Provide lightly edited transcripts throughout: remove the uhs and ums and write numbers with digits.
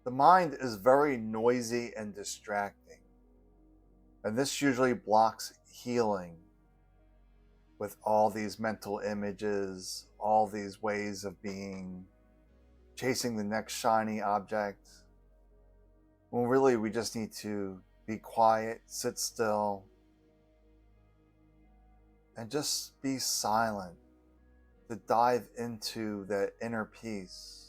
The mind is very noisy and distracting, and this usually blocks healing with all these mental images, all these ways of being, chasing the next shiny object. When really we just need to be quiet, sit still, and just be silent to dive into that inner peace.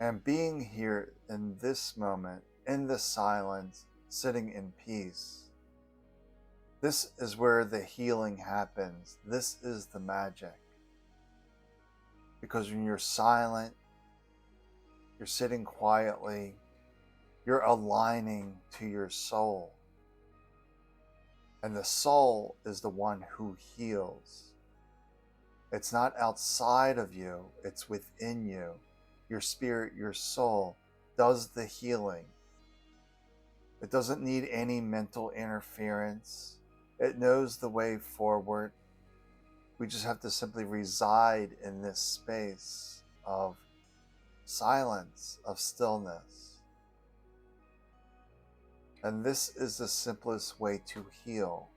And being here in this moment, in the silence, sitting in peace, this is where the healing happens. This is the magic. Because when you're silent, you're sitting quietly, you're aligning to your soul. And the soul is the one who heals. It's not outside of you, it's within you. Your spirit, your soul does the healing. It doesn't need any mental interference. It knows the way forward. We just have to simply reside in this space of silence, of stillness. And this is the simplest way to heal.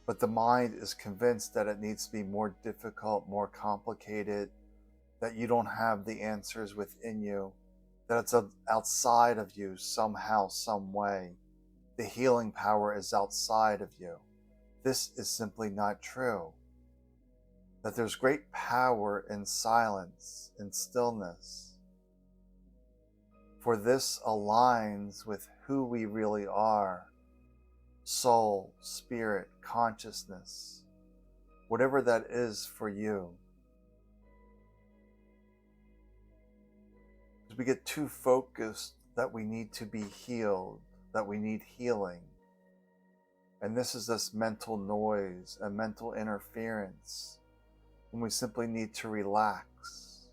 But the mind is convinced that it needs to be more difficult, more complicated, that you don't have the answers within you, that it's outside of you somehow, some way. The healing power is outside of you. This is simply not true. That there's great power in silence, in stillness. For this aligns with who we really are. Soul, spirit, consciousness, whatever that is for you. Because we get too focused that we need to be healed, that we need healing. And this is this mental noise and mental interference when we simply need to relax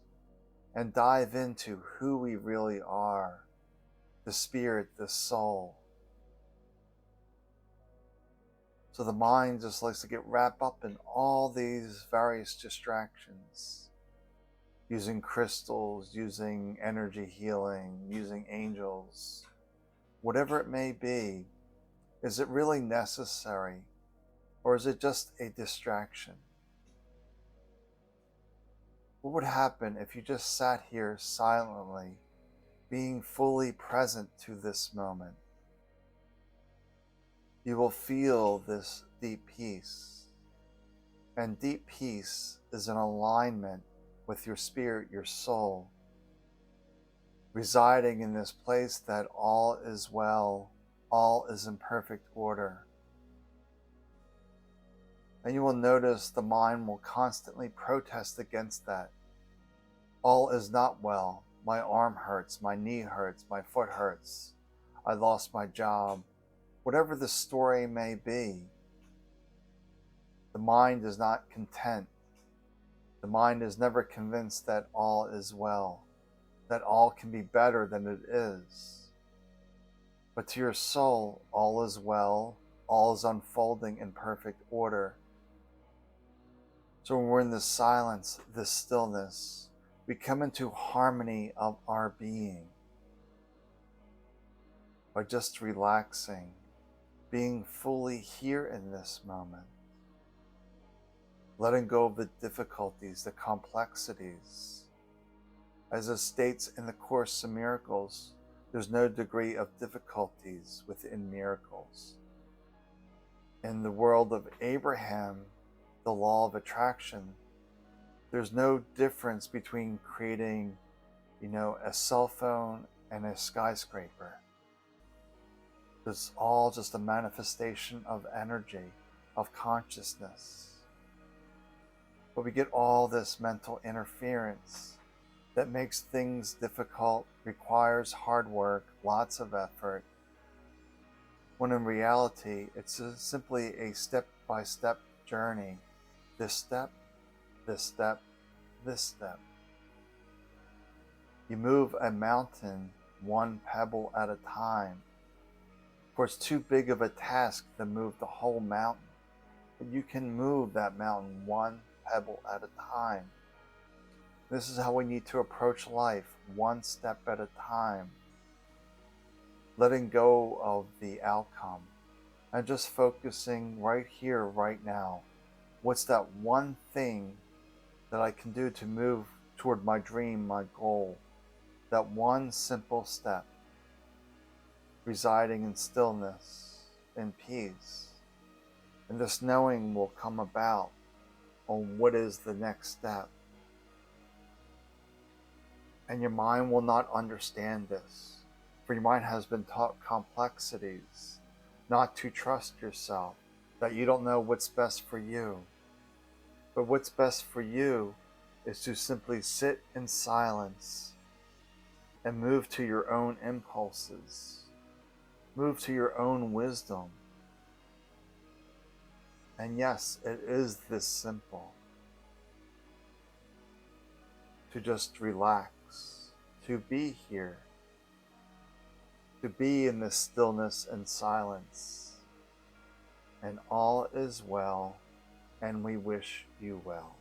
and dive into who we really are, the spirit, the soul. So the mind just likes to get wrapped up in all these various distractions, using crystals, using energy healing, using angels, whatever it may be. Is it really necessary, or is it just a distraction? What would happen if you just sat here silently, being fully present to this moment? You will feel this deep peace. And deep peace is an alignment with your spirit, your soul, residing in this place that all is well, all is in perfect order. And you will notice the mind will constantly protest against that. All is not well. My arm hurts, my knee hurts, my foot hurts. I lost my job. Whatever the story may be, the mind is not content. The mind is never convinced that all is well, that all can be better than it is. But to your soul, all is well, all is unfolding in perfect order. So when we're in this silence, this stillness, we come into harmony of our being by just relaxing, being fully here in this moment, letting go of the difficulties, the complexities. As it states in the Course in Miracles, there's no degree of difficulties within miracles. In the world of Abraham, the law of attraction, there's no difference between creating, a cell phone and a skyscraper. It's all just a manifestation of energy, of consciousness. But we get all this mental interference that makes things difficult, requires hard work, lots of effort, when in reality, it's simply a step-by-step journey. This step, this step, this step. You move a mountain one pebble at a time. Of course, too big of a task to move the whole mountain, but you can move that mountain one pebble at a time. This is how we need to approach life, one step at a time, letting go of the outcome and just focusing right here, right now. What's that one thing that I can do to move toward my dream, my goal? That one simple step, residing in stillness, in peace. And this knowing will come about on what is the next step. And your mind will not understand this, for your mind has been taught complexities, not to trust yourself, that you don't know what's best for you. But what's best for you is to simply sit in silence and move to your own impulses, move to your own wisdom. And yes, it is this simple, to just relax, to be here, to be in this stillness and silence. And all is well, and we wish you well.